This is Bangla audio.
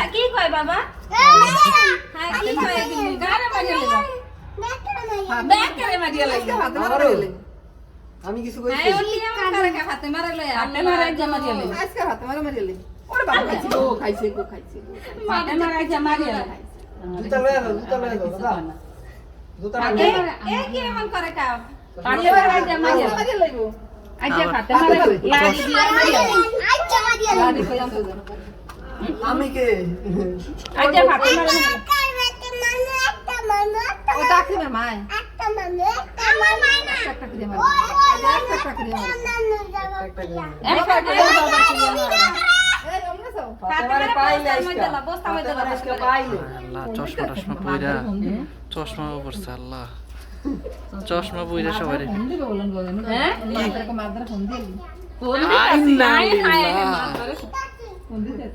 কি কয় বাবা আমি কিছু কইছি হাতে মারাইলে হাতে মারাই জামা দিলে আজকে হাতে মারিলে ওরে বাবা খাইছে গো খাইছে হাতে মারাই জামা দিলে জুতা লয়ে যাও দাদা জুতা এ কি এমন করে কাও হাতে মারাই জামা দিলে আচ্ছা হাতে মারাই লাড়ি দিয়া মারিয়া আচ্ছা মারিয়া লাড়ি কইয়া আমি কে আচ্ছা হাতে মারাই ও ডাকি না মাই একটা মানে আমার মাই না একটা করে মার একটা করে মার একটা করে বাবা কি এই আমরা সব হাতে পাইলে আজকে বস্তা মধ্যে আজকে পাইলে আল্লাহ চশমা পয়রা চশমা পড়ছে আল্লাহ চশমা পয়রা সবাই হ্যাঁ মাদ্রা মাদ্রা ফোন দিলি ফোন দিছি নাই হায় ফোন দিতে